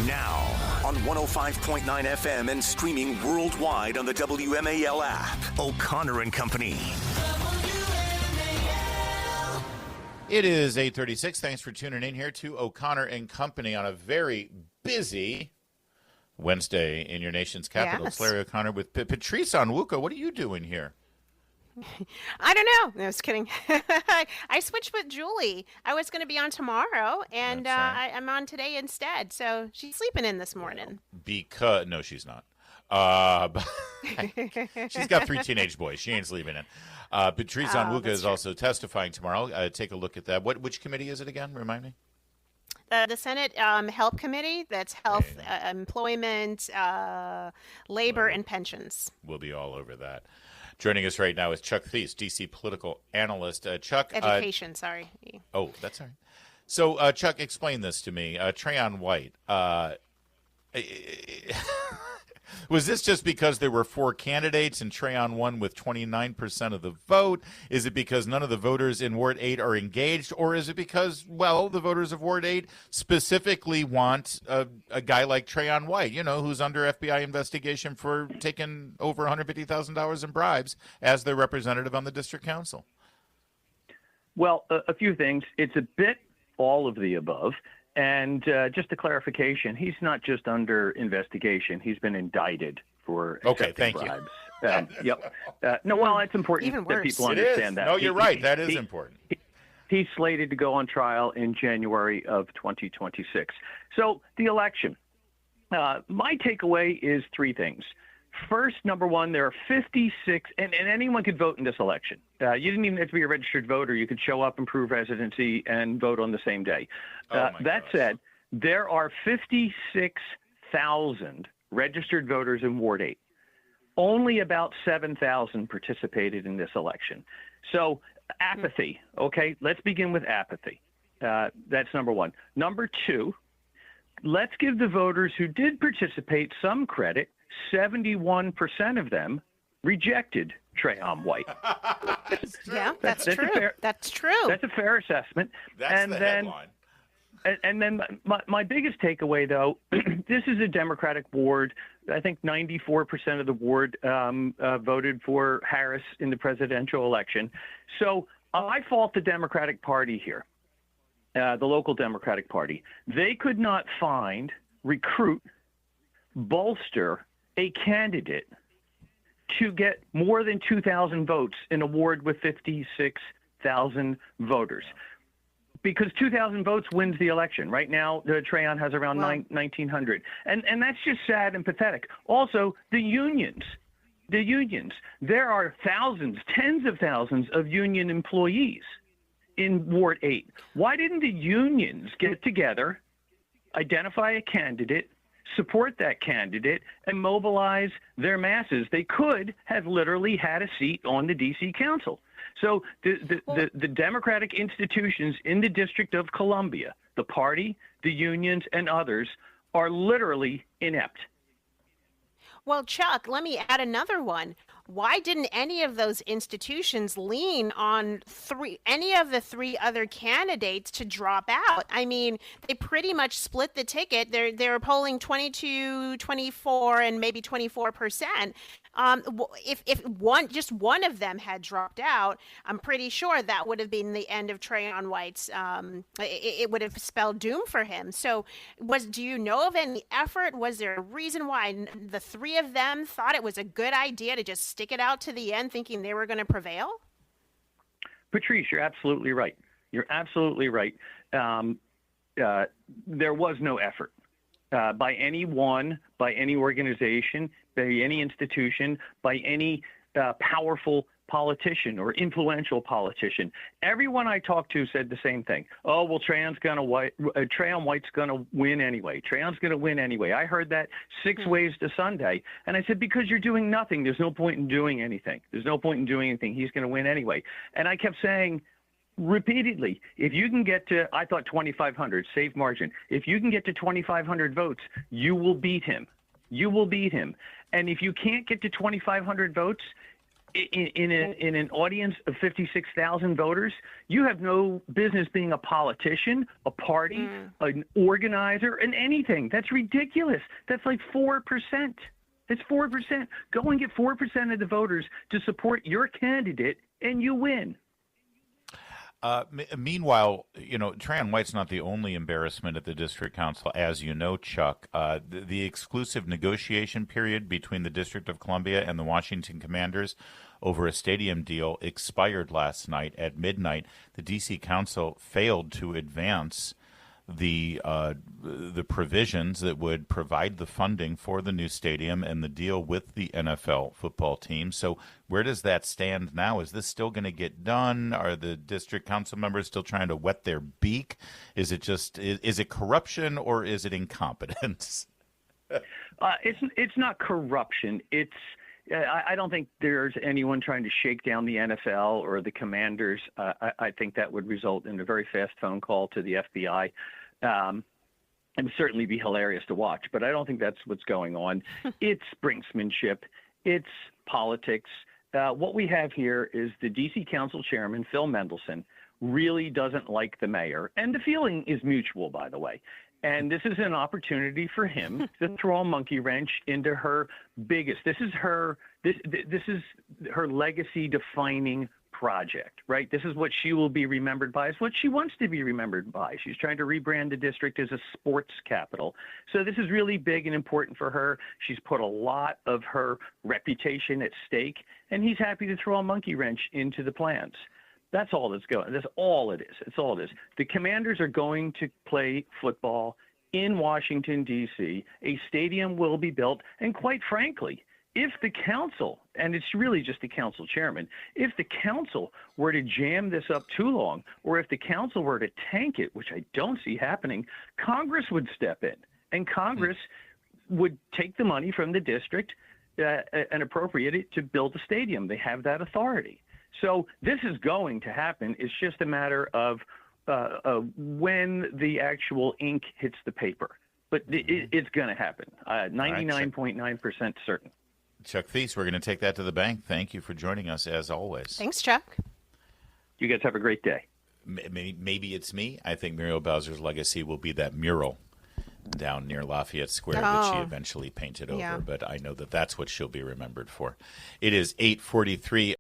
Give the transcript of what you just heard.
Now, on 105.9 FM and streaming worldwide on the WMAL app, O'Connor and Company. It is 8:36. Thanks for tuning in here to O'Connor and Company on a very busy Wednesday in your nation's capital. Yes. It's Larry O'Connor with Patrice Onwuka. What are you doing here? I don't know. I was kidding. I switched with Julie. I was going to be on tomorrow, and I'm on today instead. So she's sleeping in this morning. Because no, she's not. She's got 3 teenage boys. She ain't sleeping in. Patrice Onwuka is also testifying tomorrow. Take a look at that. Which committee is it again? Remind me. The Senate Help Committee. That's health, employment, labor, and pensions. We'll be all over that. Joining us right now is Chuck Thies, D.C. political analyst. Chuck. Education, sorry. Oh, that's all right. So, Chuck, explain this to me. Trayon White. Was this just because there were 4 candidates and Trayon won with 29% of the vote? Is it because none of the voters in Ward 8 are engaged? Or is it because, well, the voters of Ward 8 specifically want a guy like Trayon White, who's under FBI investigation for taking over $150,000 in bribes as their representative on the district council? Well, a few things. It's a bit all of the above. And just a clarification, he's not just under investigation. He's been indicted for accepting bribes. Yep. No, well, it's important that people understand that. No, you're right. That is important. He's slated to go on trial in January of 2026. So the election, my takeaway is 3 things. First, number one, there are 56, and anyone could vote in this election. You didn't even have to be a registered voter. You could show up and prove residency and vote on the same day. That said, there are 56,000 registered voters in Ward 8. Only about 7,000 participated in this election. So apathy, okay? Let's begin with apathy. That's number one. Number 2, let's give the voters who did participate some credit. 71% of them rejected Trayon White. That's true. That's true. That's a fair assessment. That's the headline. And then my biggest takeaway, though, this is a Democratic ward. I think 94% of the ward voted for Harris in the presidential election. So I fault the Democratic Party here, the local Democratic Party. They could not recruit, bolster a candidate to get more than 2,000 votes in a ward with 56,000 voters. Because 2,000 votes wins the election. Right now, Trayon has around 1,900. And that's just sad and pathetic. Also, the unions. There are thousands, tens of thousands of union employees in Ward 8. Why didn't the unions get together, identify a candidate, support that candidate, and mobilize their masses? They could have literally had a seat on the D.C. Council. So the Democratic institutions in the District of Columbia, the party, the unions, and others, are literally inept. Well, Chuck, let me add another one. Why didn't any of those institutions lean on any of the 3 other candidates to drop out? I mean, they pretty much split the ticket. They're polling 22, 24, and maybe 24%. If one of them had dropped out, I'm pretty sure that would have been the end of Trayon White's. It would have spelled doom for him. So, do you know of any effort? Was there a reason why the 3 of them thought it was a good idea to just stick it out to the end, thinking they were going to prevail? Patrice, you're absolutely right. There was no effort by anyone, by any organization, by any institution, by any powerful politician or influential politician. Everyone I talked to said the same thing. Oh, well, Trayon White's going to win anyway. Trayon's going to win anyway. I heard that 6 ways to Sunday. And I said, because you're doing nothing. There's no point in doing anything. He's going to win anyway. And I kept saying repeatedly, if you can get to, I thought 2,500, safe margin. If you can get to 2,500 votes, you will beat him. And if you can't get to 2,500 votes, in an audience of 56,000 voters, you have no business being a politician, a party, an organizer, and anything. That's ridiculous. That's like 4%. It's 4%. Go and get 4% of the voters to support your candidate, and you win. Meanwhile, Trayon White's not the only embarrassment at the district council, as you know, Chuck. The exclusive negotiation period between the District of Columbia and the Washington Commanders over a stadium deal expired last night at midnight. The D.C. Council failed to advance the provisions that would provide the funding for the new stadium and the deal with the NFL football team. So where does that stand now? Is this still going to get done? Are the district council members still trying to wet their beak? Is it corruption or is it incompetence? It's not corruption. I don't think there's anyone trying to shake down the NFL or the Commanders. I think that would result in a very fast phone call to the FBI. It would certainly be hilarious to watch, but I don't think that's what's going on. It's brinksmanship. It's politics. What we have here is the D.C. Council Chairman, Phil Mendelson, really doesn't like the mayor. And the feeling is mutual, by the way. And this is an opportunity for him to throw a monkey wrench into her biggest. This is her legacy defining project, right? This is what she will be remembered by. It's what she wants to be remembered by. She's trying to rebrand the district as a sports capital. So this is really big and important for her. She's put a lot of her reputation at stake, and he's happy to throw a monkey wrench into the plans. That's all that's going. That's all it is. It's all it is. The Commanders are going to play football in Washington, D.C. A stadium will be built. And quite frankly, if the council, and it's really just the council chairman, if the council were to jam this up too long, or if the council were to tank it, which I don't see happening, Congress would step in. And Congress would take the money from the district and appropriate it to build the stadium. They have that authority. So this is going to happen. It's just a matter of when the actual ink hits the paper. But it's going to happen. 99.9% certain. Chuck Thies, we're going to take that to the bank. Thank you for joining us, as always. Thanks, Chuck. You guys have a great day. Maybe it's me. I think Muriel Bowser's legacy will be that mural down near Lafayette Square that she eventually painted over. But I know that that's what she'll be remembered for. It is 8:43.